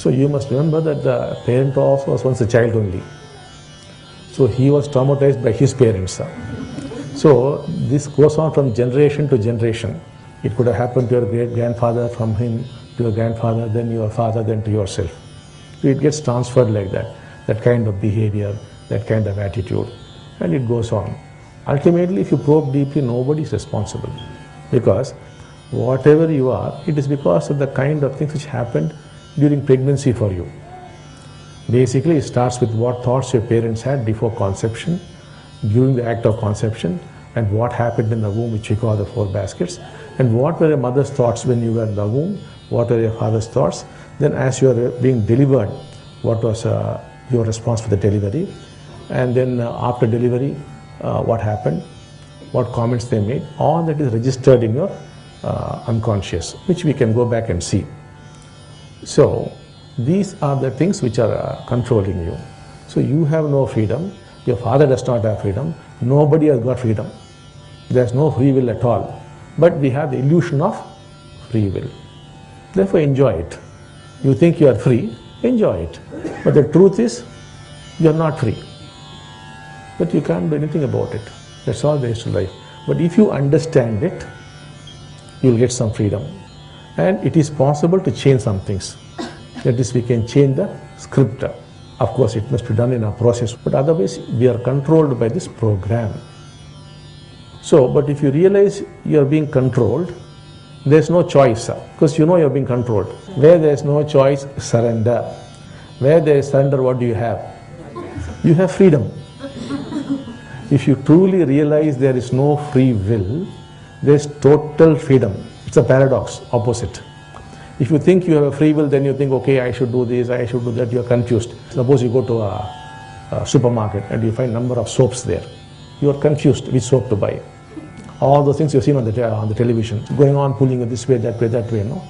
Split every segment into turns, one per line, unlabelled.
So you must remember that the parent also was once a child only. So he was traumatized by his parents. So this goes on from generation to generation. It could have happened to your great-grandfather, from him to your grandfather, then your father, then to yourself. So it gets transferred like that kind of behavior, that kind of attitude, and it goes on. Ultimately, if you probe deeply, nobody is responsible, because whatever you are, it is because of the kind of things which happened during pregnancy for you. Basically, it starts with what thoughts your parents had before conception, during the act of conception, and what happened in the womb, which we call the 4 baskets, and what were your mother's thoughts when you were in the womb, what were your father's thoughts, then as you are being delivered, what was your response for the delivery, and then after delivery, what happened, what comments they made, all that is registered in your unconscious, which we can go back and see. So these are the things which are controlling you. So you have no freedom, your father does not have freedom, nobody has got freedom. There's no free will at all. But we have the illusion of free will. Therefore enjoy it. You think you are free, enjoy it. But the truth is, you are not free. But you can't do anything about it. That's all there is to life. But if you understand it, you'll get some freedom. And it is possible to change some things. That is, we can change the script. Of course, it must be done in a process, but otherwise we are controlled by this program. So, but if you realize you are being controlled, there's no choice, because you know you're being controlled. Where there's no choice, surrender. Where there is surrender, what do you have? You have freedom. If you truly realize there is no free will, there's total freedom. It's a paradox, opposite. If you think you have a free will, then you think, okay, I should do this, I should do that, you're confused. Suppose you go to a supermarket and you find a number of soaps there. You are confused which soap to buy. All those things you've seen on the television, going on pulling it this way, that way, no?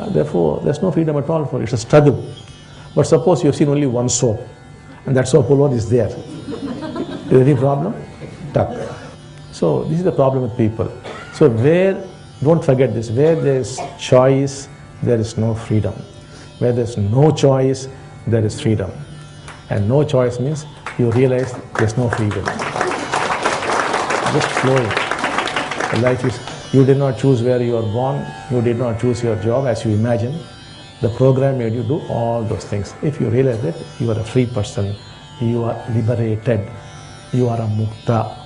Therefore, there's no freedom at all for it. It's a struggle. But suppose you've seen only one soap, and that soap alone is there. Is there any problem? Tuck. So this is the problem with people. So don't forget this, where there's choice, there is no freedom. Where there's no choice, there is freedom. And no choice means you realize there's no free will. Just flowing. Life is, you did not choose where you are born, you did not choose your job as you imagine. The program made you do all those things. If you realize that, you are a free person, you are liberated, you are a mukta.